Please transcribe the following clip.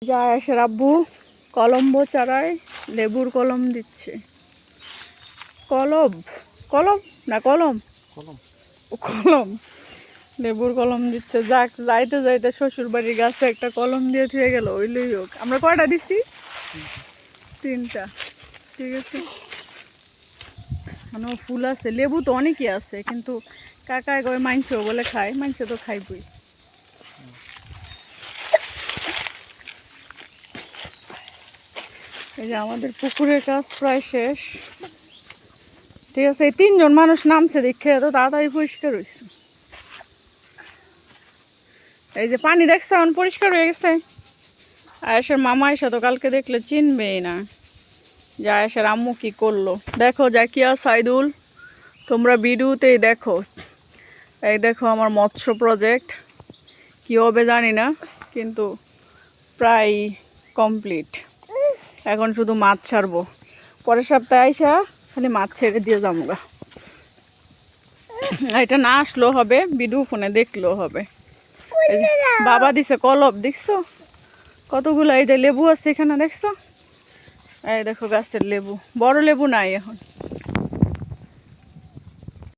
জায়েশের আব্বু কলম্বো চারায় লেবুর কলম দিচ্ছে। কলম না কলম কলম লেবুর কলম দিচ্ছে। যাক, যাইতে যাইতে শ্বশুর বাড়ির গাছে একটা কলম দিয়ে থুয়ে গেল, ওইলেই হোক। আমরা কয়টা দিচ্ছি? 3টা। ঠিক আছে, মানে ফুল আছে, লেবু তো অনেকই আছে, কিন্তু কাকায় কয় মাংসও বলে খায়, মাংস তো খাইবই। এই যে আমাদের পুকুরের কাজ প্রায় শেষ। ঠিক আছে, এই 3জন মানুষ নামছে দেখে এত তাড়াতাড়ি পরিষ্কার হয়েছে। এই যে পানি দেখছে এখন পরিষ্কার হয়ে গেছে। আয়েশের মামা এসে তো কালকে দেখলে চিনবেই না যে আয়েশের আম্মু কি করলো। দেখো জাকিয়া, সাইদুল, তোমরা ভিডিওতেই দেখো। এই দেখো আমার মৎস্য প্রজেক্ট কি হবে জানি না, কিন্তু প্রায় কমপ্লিট। এখন শুধু মাছ ছাড়বো, পরের সপ্তাহে আইসা খালি মাছ ছেড়ে দিয়ে যাবো গা। এটা না আসলেও হবে, ভিডিও ফোনে দেখলেও হবে। বাবা দিছে কলব, দেখছো কতগুলো? এই যে লেবু আছে এখানে, দেখছো? এই দেখো গাছের লেবু, বড় লেবু নাই এখন।